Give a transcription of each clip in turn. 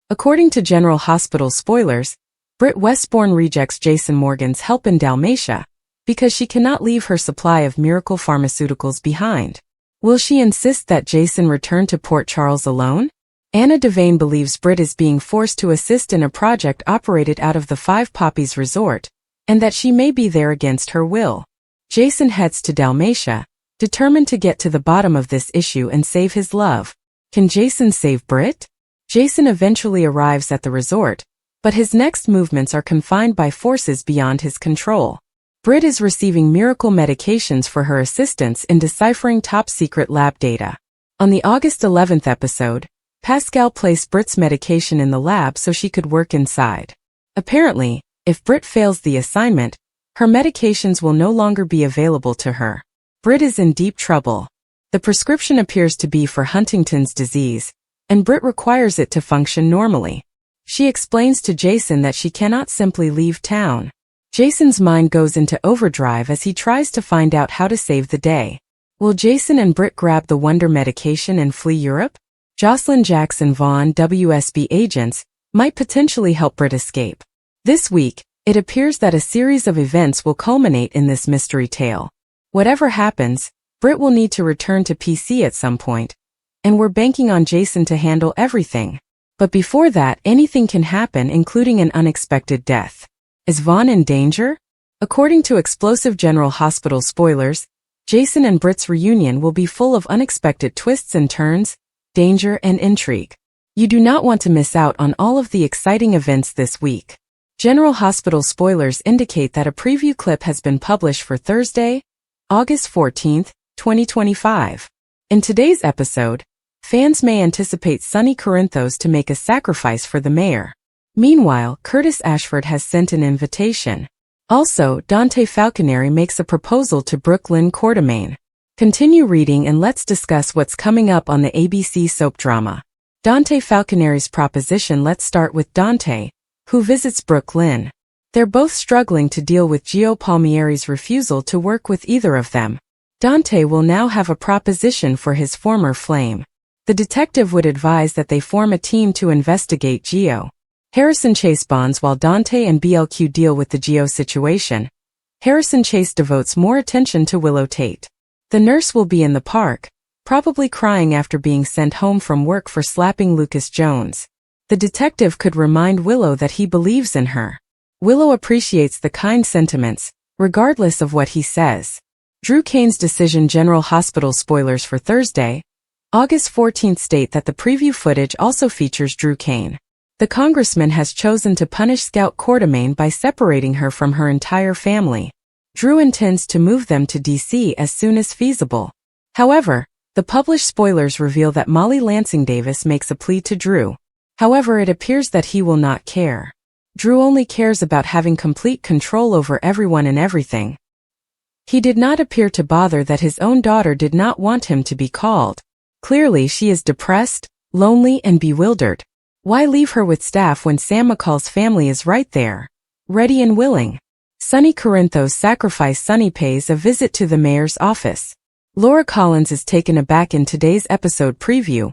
According to General Hospital spoilers, Britt Westbourne rejects Jason Morgan's help in Dalmatia because she cannot leave her supply of miracle pharmaceuticals behind. Will she insist that Jason return to Port Charles alone? Anna Devane believes Britt is being forced to assist in a project operated out of the Five Poppies Resort, and that she may be there against her will. Jason heads to Dalmatia, determined to get to the bottom of this issue and save his love. Can Jason save Britt? Jason eventually arrives at the resort, but his next movements are confined by forces beyond his control. Britt is receiving miracle medications for her assistance in deciphering top-secret lab data. On the August 11th episode, Pascal placed Britt's medication in the lab so she could work inside. Apparently, if Britt fails the assignment, her medications will no longer be available to her. Britt is in deep trouble. The prescription appears to be for Huntington's disease, and Britt requires it to function normally. She explains to Jason that she cannot simply leave town. Jason's mind goes into overdrive as he tries to find out how to save the day. Will Jason and Britt grab the wonder medication and flee Europe? Jocelyn Jackson Vaughn, WSB agents, might potentially help Britt escape. This week, it appears that a series of events will culminate in this mystery tale. Whatever happens, Britt will need to return to PC at some point, and we're banking on Jason to handle everything. But before that, anything can happen, including an unexpected death. Is Vaughn in danger? According to Explosive General Hospital spoilers, Jason and Britt's reunion will be full of unexpected twists and turns, danger and intrigue. You do not want to miss out on all of the exciting events this week. General Hospital spoilers indicate that a preview clip has been published for Thursday, August 14th, 2025. In today's episode, fans may anticipate Sonny Corinthos to make a sacrifice for the mayor. Meanwhile, Curtis Ashford has sent an invitation. Also, Dante Falconeri makes a proposal to Brooke Lynn Quartermaine. Continue reading and let's discuss what's coming up on the ABC soap drama. Dante Falconeri's proposition. Let's start with Dante, who visits Brooke Lynn. They're both struggling to deal with Gio Palmieri's refusal to work with either of them. Dante will now have a proposition for his former flame. The detective would advise that they form a team to investigate Gio. Harrison Chase bonds while Dante and BLQ deal with the Gio situation. Harrison Chase devotes more attention to Willow Tate. The nurse will be in the park, probably crying after being sent home from work for slapping Lucas Jones. The detective could remind Willow that he believes in her. Willow appreciates the kind sentiments, regardless of what he says. Drew Kane's decision. General Hospital spoilers for Thursday, August 14th state that the preview footage also features Drew Kane. The congressman has chosen to punish Scout Quartermaine by separating her from her entire family. Drew intends to move them to DC as soon as feasible. However, the published spoilers reveal that Molly Lansing Davis makes a plea to Drew. However, it appears that he will not care. Drew only cares about having complete control over everyone and everything. He did not appear to bother that his own daughter did not want him to be called. Clearly she is depressed, lonely and bewildered. Why leave her with staff when Sam McCall's family is right there, ready and willing? Sonny Corinthos' sacrifice. Sonny pays a visit to the mayor's office. Laura Collins is taken aback in today's episode preview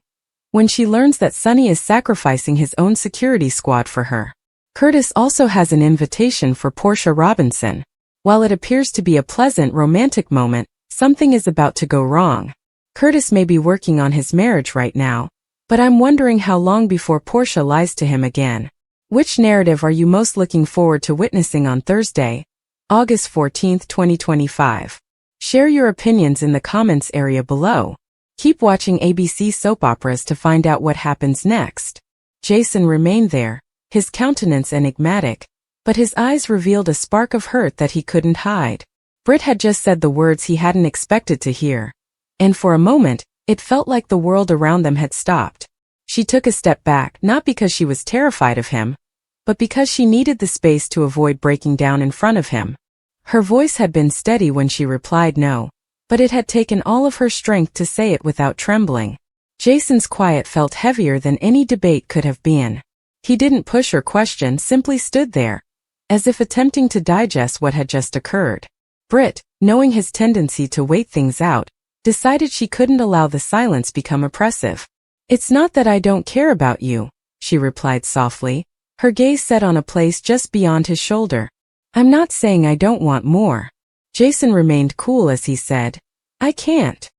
when she learns that Sonny is sacrificing his own security squad for her. Curtis also has an invitation for Portia Robinson. While it appears to be a pleasant romantic moment, something is about to go wrong. Curtis may be working on his marriage right now, but I'm wondering how long before Portia lies to him again. Which narrative are you most looking forward to witnessing on Thursday, August 14th, 2025? Share your opinions in the comments area below. Keep watching ABC soap operas to find out what happens next. Jason remained there, his countenance enigmatic, but his eyes revealed a spark of hurt that he couldn't hide. Britt had just said the words he hadn't expected to hear, and for a moment, it felt like the world around them had stopped. She took a step back, not because she was terrified of him, but because she needed the space to avoid breaking down in front of him. Her voice had been steady when she replied no, but it had taken all of her strength to say it without trembling. Jason's quiet felt heavier than any debate could have been. He didn't push or question, simply stood there, as if attempting to digest what had just occurred. Britt, knowing his tendency to wait things out, decided she couldn't allow the silence become oppressive. It's not that I don't care about you, she replied softly, her gaze set on a place just beyond his shoulder. I'm not saying I don't want more. Jason remained cool as he said, I can't.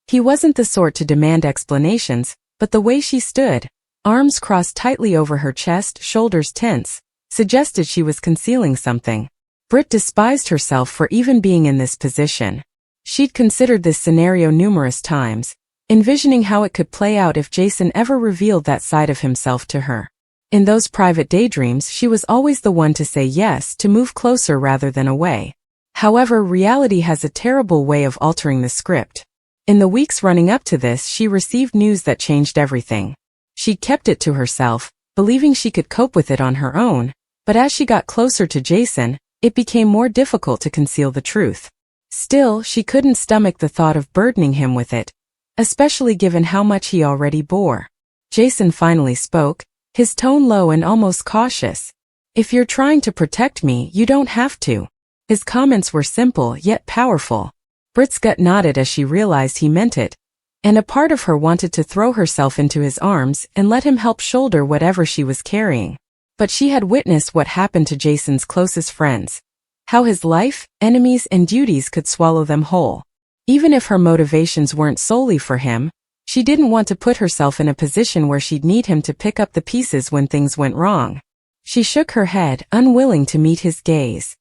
He wasn't the sort to demand explanations, but the way she stood, arms crossed tightly over her chest, shoulders tense, suggested she was concealing something. Britt despised herself for even being in this position. She'd considered this scenario numerous times, envisioning how it could play out if Jason ever revealed that side of himself to her. In those private daydreams, she was always the one to say yes, to move closer rather than away. However, reality has a terrible way of altering the script. In the weeks running up to this, she received news that changed everything. She'd kept it to herself, believing she could cope with it on her own, but as she got closer to Jason, it became more difficult to conceal the truth. Still, she couldn't stomach the thought of burdening him with it, especially given how much he already bore. Jason finally spoke, his tone low and almost cautious. If you're trying to protect me, you don't have to. His comments were simple yet powerful. Britt's gut nodded as she realized he meant it, and a part of her wanted to throw herself into his arms and let him help shoulder whatever she was carrying. But she had witnessed what happened to Jason's closest friends, how his life, enemies, and duties could swallow them whole. Even if her motivations weren't solely for him, she didn't want to put herself in a position where she'd need him to pick up the pieces when things went wrong. She shook her head, unwilling to meet his gaze.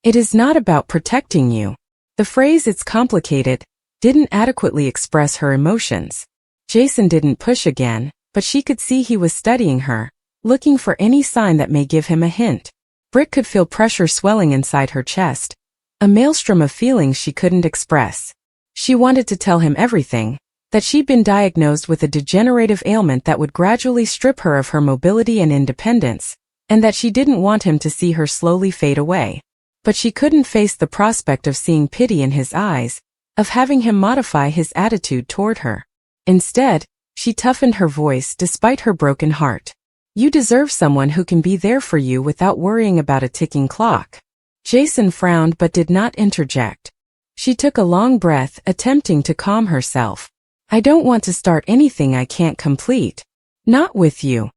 It is not about protecting you. The phrase "it's complicated" didn't adequately express her emotions. Jason didn't push again, but she could see he was studying her, looking for any sign that may give him a hint. Britt could feel pressure swelling inside her chest, a maelstrom of feelings she couldn't express. She wanted to tell him everything, that she'd been diagnosed with a degenerative ailment that would gradually strip her of her mobility and independence, and that she didn't want him to see her slowly fade away. But she couldn't face the prospect of seeing pity in his eyes, of having him modify his attitude toward her. Instead, she toughened her voice despite her broken heart. You deserve someone who can be there for you without worrying about a ticking clock. Jason frowned but did not interject. She took a long breath, attempting to calm herself. I don't want to start anything I can't complete. Not with you.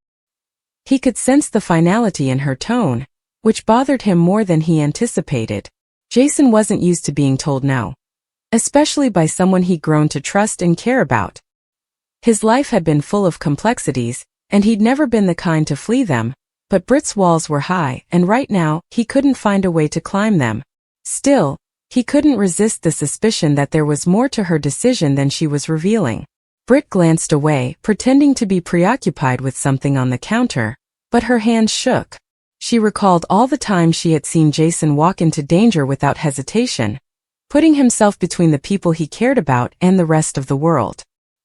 He could sense the finality in her tone, which bothered him more than he anticipated. Jason wasn't used to being told no, especially by someone he'd grown to trust and care about. His life had been full of complexities, and he'd never been the kind to flee them, but Britt's walls were high, and right now, he couldn't find a way to climb them. Still, he couldn't resist the suspicion that there was more to her decision than she was revealing. Britt glanced away, pretending to be preoccupied with something on the counter, but her hands shook. She recalled all the times she had seen Jason walk into danger without hesitation, putting himself between the people he cared about and the rest of the world.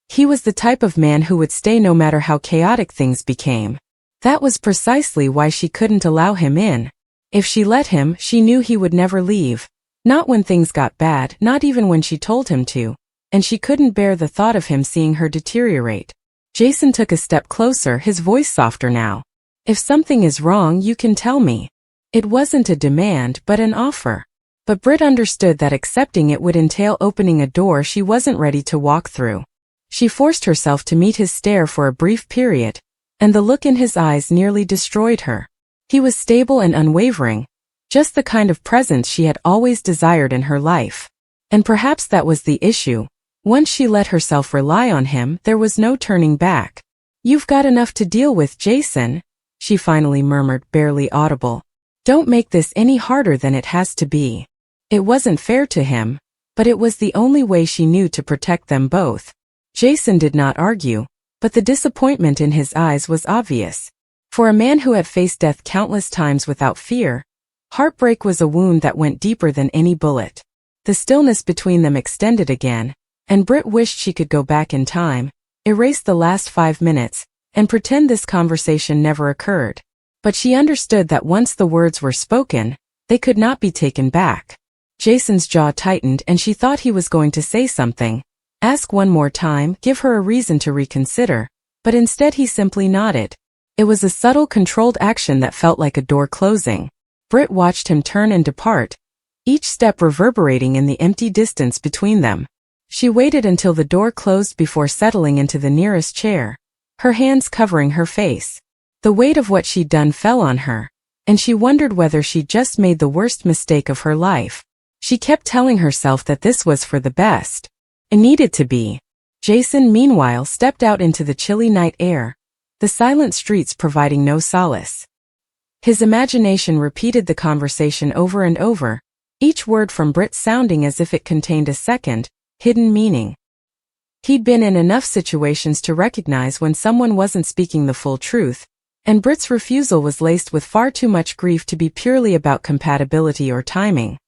He was the type of man who would stay no matter how chaotic things became. That was precisely why she couldn't allow him in. If she let him, she knew he would never leave. Not when things got bad, not even when she told him to, and she couldn't bear the thought of him seeing her deteriorate. Jason took a step closer, his voice softer now. If something is wrong, you can tell me. It wasn't a demand, but an offer. But Britt understood that accepting it would entail opening a door she wasn't ready to walk through. She forced herself to meet his stare for a brief period, and the look in his eyes nearly destroyed her. He was stable and unwavering, just the kind of presence she had always desired in her life. And perhaps that was the issue. Once she let herself rely on him, there was no turning back. You've got enough to deal with, Jason, she finally murmured, barely audible. Don't make this any harder than it has to be. It wasn't fair to him, but it was the only way she knew to protect them both. Jason did not argue, but the disappointment in his eyes was obvious. For a man who had faced death countless times without fear, heartbreak was a wound that went deeper than any bullet. The stillness between them extended again, and Britt wished she could go back in time, erase the last 5 minutes, and pretend this conversation never occurred. But she understood that once the words were spoken, they could not be taken back. Jason's jaw tightened and she thought he was going to say something, ask one more time, give her a reason to reconsider, but instead he simply nodded. It was a subtle, controlled action that felt like a door closing. Britt watched him turn and depart, each step reverberating in the empty distance between them. She waited until the door closed before settling into the nearest chair, her hands covering her face. The weight of what she'd done fell on her, and she wondered whether she'd just made the worst mistake of her life. She kept telling herself that this was for the best. It needed to be. Jason, meanwhile, stepped out into the chilly night air, the silent streets providing no solace. His imagination repeated the conversation over and over, each word from Britt sounding as if it contained a second, hidden meaning. He'd been in enough situations to recognize when someone wasn't speaking the full truth, and Britt's refusal was laced with far too much grief to be purely about compatibility or timing.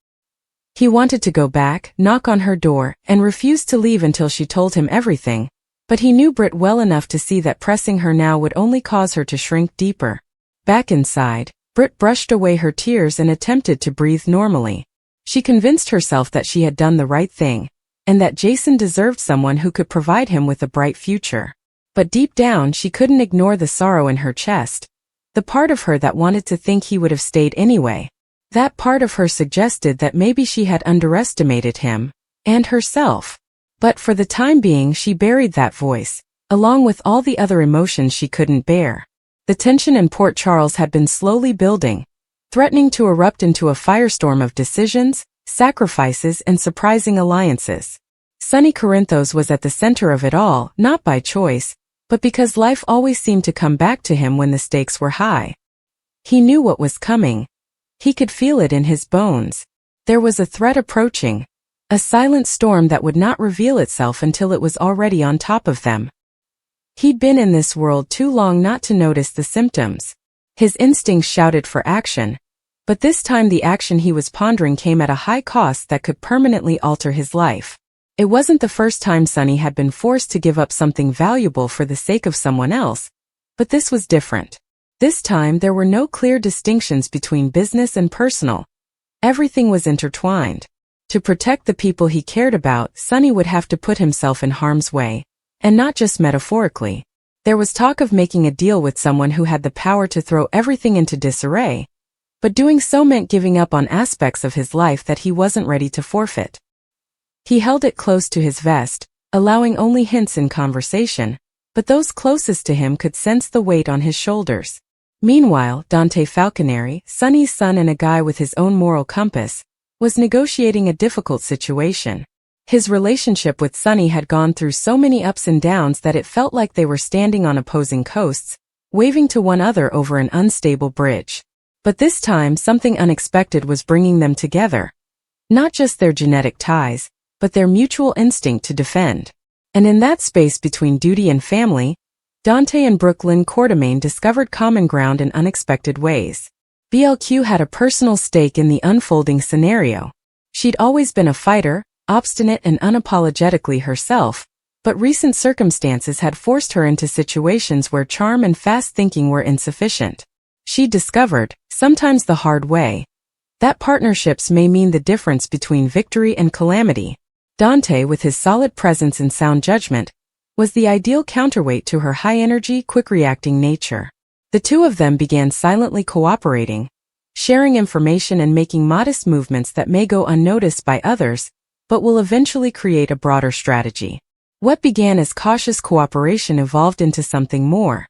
He wanted to go back, knock on her door, and refuse to leave until she told him everything, but he knew Britt well enough to see that pressing her now would only cause her to shrink deeper. Back inside, Britt brushed away her tears and attempted to breathe normally. She convinced herself that she had done the right thing, and that Jason deserved someone who could provide him with a bright future. But deep down she couldn't ignore the sorrow in her chest, the part of her that wanted to think he would have stayed anyway. That part of her suggested that maybe she had underestimated him, and herself. But for the time being she buried that voice, along with all the other emotions she couldn't bear. The tension in Port Charles had been slowly building, threatening to erupt into a firestorm of decisions, sacrifices, and surprising alliances. Sunny Corinthos was at the center of it all, not by choice, but because life always seemed to come back to him when the stakes were high. He knew what was coming. He could feel it in his bones. There was a threat approaching, a silent storm that would not reveal itself until it was already on top of them. He'd been in this world too long not to notice the symptoms. His instincts shouted for action, but this time the action he was pondering came at a high cost that could permanently alter his life. It wasn't the first time Sunny had been forced to give up something valuable for the sake of someone else, but this was different. This time there were no clear distinctions between business and personal. Everything was intertwined. To protect the people he cared about, Sunny would have to put himself in harm's way, and not just metaphorically. There was talk of making a deal with someone who had the power to throw everything into disarray, but doing so meant giving up on aspects of his life that he wasn't ready to forfeit. He held it close to his vest, allowing only hints in conversation, but those closest to him could sense the weight on his shoulders. Meanwhile, Dante Falconeri, Sunny's son and a guy with his own moral compass, was negotiating a difficult situation. His relationship with Sunny had gone through so many ups and downs that it felt like they were standing on opposing coasts, waving to one another over an unstable bridge. But this time something unexpected was bringing them together. Not just their genetic ties, but their mutual instinct to defend. And in that space between duty and family, Dante and Brooklyn Quartermain discovered common ground in unexpected ways. BLQ had a personal stake in the unfolding scenario. She'd always been a fighter, obstinate and unapologetically herself, but recent circumstances had forced her into situations where charm and fast thinking were insufficient. She discovered, sometimes the hard way, that partnerships may mean the difference between victory and calamity. Dante, with his solid presence and sound judgment, was the ideal counterweight to her high-energy, quick-reacting nature. The two of them began silently cooperating, sharing information and making modest movements that may go unnoticed by others, but will eventually create a broader strategy. What began as cautious cooperation evolved into something more.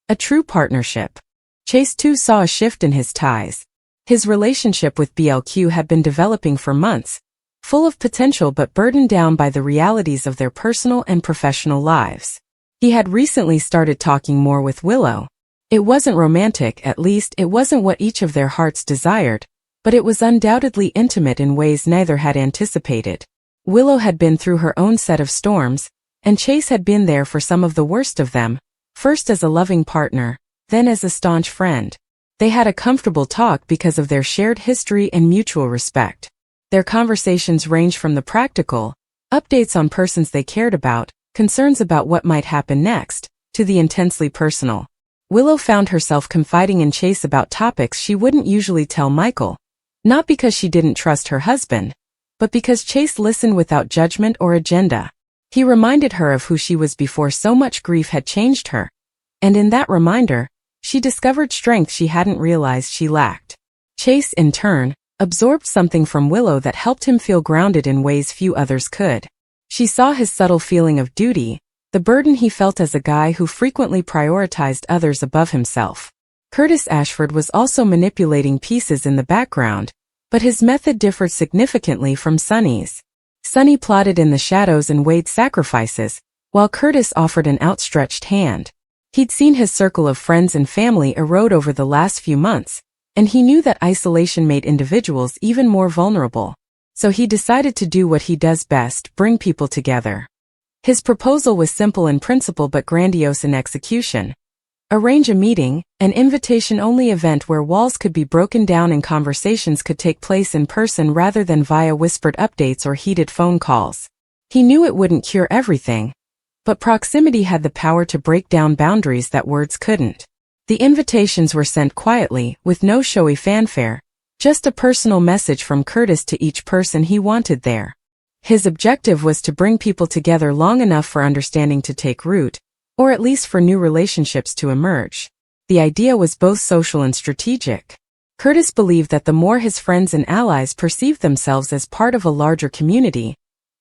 A true partnership. Chase too saw a shift in his ties. His relationship with BLQ had been developing for months, full of potential but burdened down by the realities of their personal and professional lives. He had recently started talking more with Willow. It wasn't romantic, at least it wasn't what each of their hearts desired, but it was undoubtedly intimate in ways neither had anticipated. Willow had been through her own set of storms, and Chase had been there for some of the worst of them, first as a loving partner, then as a staunch friend. They had a comfortable talk because of their shared history and mutual respect. Their conversations ranged from the practical, updates on persons they cared about, concerns about what might happen next, to the intensely personal. Willow found herself confiding in Chase about topics she wouldn't usually tell Michael, not because she didn't trust her husband, but because Chase listened without judgment or agenda. He reminded her of who she was before so much grief had changed her, and in that reminder, she discovered strength she hadn't realized she lacked. Chase, in turn, absorbed something from Willow that helped him feel grounded in ways few others could. She saw his subtle feeling of duty, the burden he felt as a guy who frequently prioritized others above himself. Curtis Ashford was also manipulating pieces in the background, but his method differed significantly from Sonny's. Sonny plotted in the shadows and weighed sacrifices, while Curtis offered an outstretched hand. He'd seen his circle of friends and family erode over the last few months, and he knew that isolation made individuals even more vulnerable. So he decided to do what he does best: bring people together. His proposal was simple in principle but grandiose in execution. Arrange a meeting, an invitation-only event where walls could be broken down and conversations could take place in person rather than via whispered updates or heated phone calls. He knew it wouldn't cure everything, but proximity had the power to break down boundaries that words couldn't. The invitations were sent quietly, with no showy fanfare, just a personal message from Curtis to each person he wanted there. His objective was to bring people together long enough for understanding to take root, or at least for new relationships to emerge. The idea was both social and strategic. Curtis believed that the more his friends and allies perceived themselves as part of a larger community,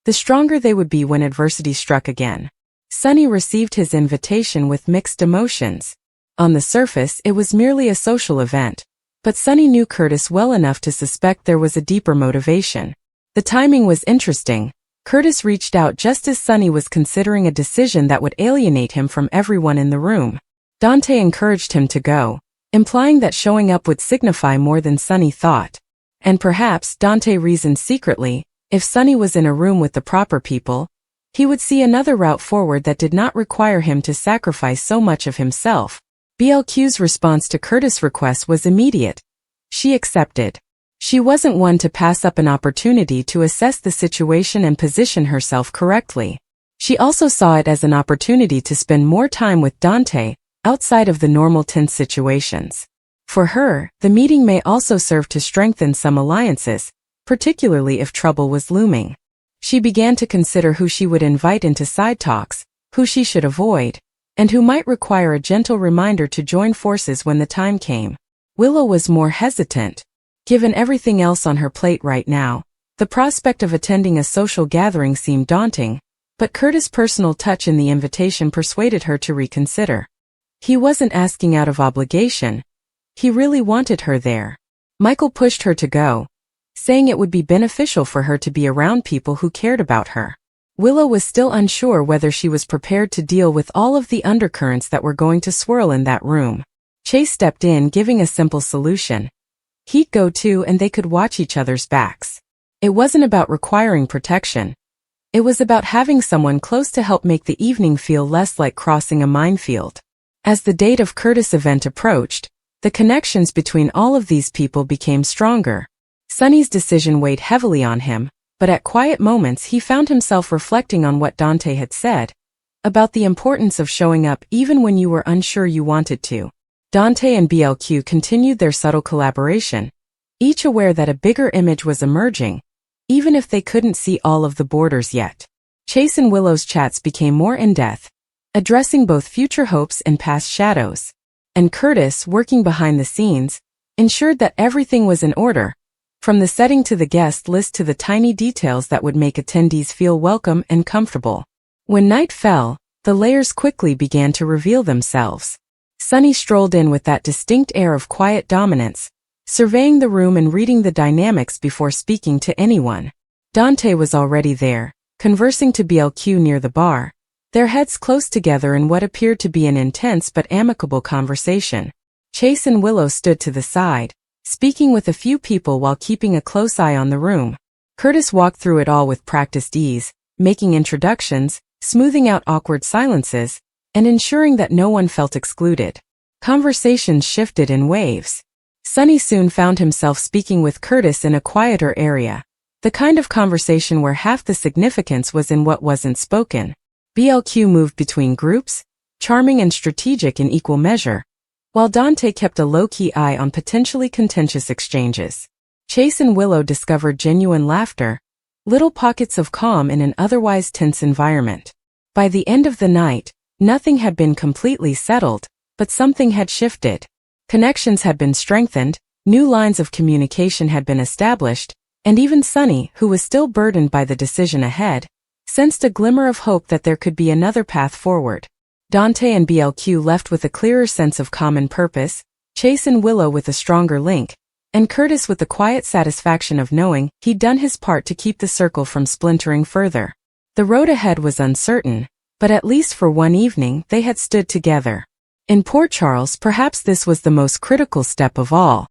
the stronger they would be when adversity struck again. Sonny received his invitation with mixed emotions. On the surface, it was merely a social event, but Sonny knew Curtis well enough to suspect there was a deeper motivation. The timing was interesting. Curtis reached out just as Sonny was considering a decision that would alienate him from everyone in the room. Dante encouraged him to go, implying that showing up would signify more than Sonny thought. And perhaps, Dante reasoned secretly, if Sonny was in a room with the proper people, he would see another route forward that did not require him to sacrifice so much of himself. BLQ's response to Curtis' request was immediate. She accepted. She wasn't one to pass up an opportunity to assess the situation and position herself correctly. She also saw it as an opportunity to spend more time with Dante, outside of the normal tense situations. For her, the meeting may also serve to strengthen some alliances, particularly if trouble was looming. She began to consider who she would invite into side talks, who she should avoid, and who might require a gentle reminder to join forces when the time came. Willow was more hesitant. Given everything else on her plate right now, the prospect of attending a social gathering seemed daunting, but Curtis' personal touch in the invitation persuaded her to reconsider. He wasn't asking out of obligation. He really wanted her there. Michael pushed her to go, saying it would be beneficial for her to be around people who cared about her. Willow was still unsure whether she was prepared to deal with all of the undercurrents that were going to swirl in that room. Chase stepped in, giving a simple solution. He'd go too, and they could watch each other's backs. It wasn't about requiring protection. It was about having someone close to help make the evening feel less like crossing a minefield. As the date of Curtis' event approached, the connections between all of these people became stronger. Sonny's decision weighed heavily on him, but at quiet moments he found himself reflecting on what Dante had said, about the importance of showing up even when you were unsure you wanted to. Dante and BLQ continued their subtle collaboration, each aware that a bigger image was emerging, even if they couldn't see all of the borders yet. Chase and Willow's chats became more in-depth, addressing both future hopes and past shadows. And Curtis, working behind the scenes, ensured that everything was in order, from the setting to the guest list to the tiny details that would make attendees feel welcome and comfortable. When night fell, the layers quickly began to reveal themselves. Sonny strolled in with that distinct air of quiet dominance, surveying the room and reading the dynamics before speaking to anyone. Dante was already there, conversing to BLQ near the bar, their heads close together in what appeared to be an intense but amicable conversation. Chase and Willow stood to the side, speaking with a few people while keeping a close eye on the room. Curtis walked through it all with practiced ease, making introductions, smoothing out awkward silences, and ensuring that no one felt excluded. Conversations shifted in waves. Sonny soon found himself speaking with Curtis in a quieter area, the kind of conversation where half the significance was in what wasn't spoken. BLQ moved between groups, charming and strategic in equal measure, while Dante kept a low-key eye on potentially contentious exchanges. Chase and Willow discovered genuine laughter, little pockets of calm in an otherwise tense environment. By the end of the night, nothing had been completely settled, but something had shifted. Connections had been strengthened, new lines of communication had been established, and even Sonny, who was still burdened by the decision ahead, sensed a glimmer of hope that there could be another path forward. Dante and BLQ left with a clearer sense of common purpose, Chase and Willow with a stronger link, and Curtis with the quiet satisfaction of knowing he'd done his part to keep the circle from splintering further. The road ahead was uncertain, but at least for one evening they had stood together. In Port Charles, perhaps this was the most critical step of all.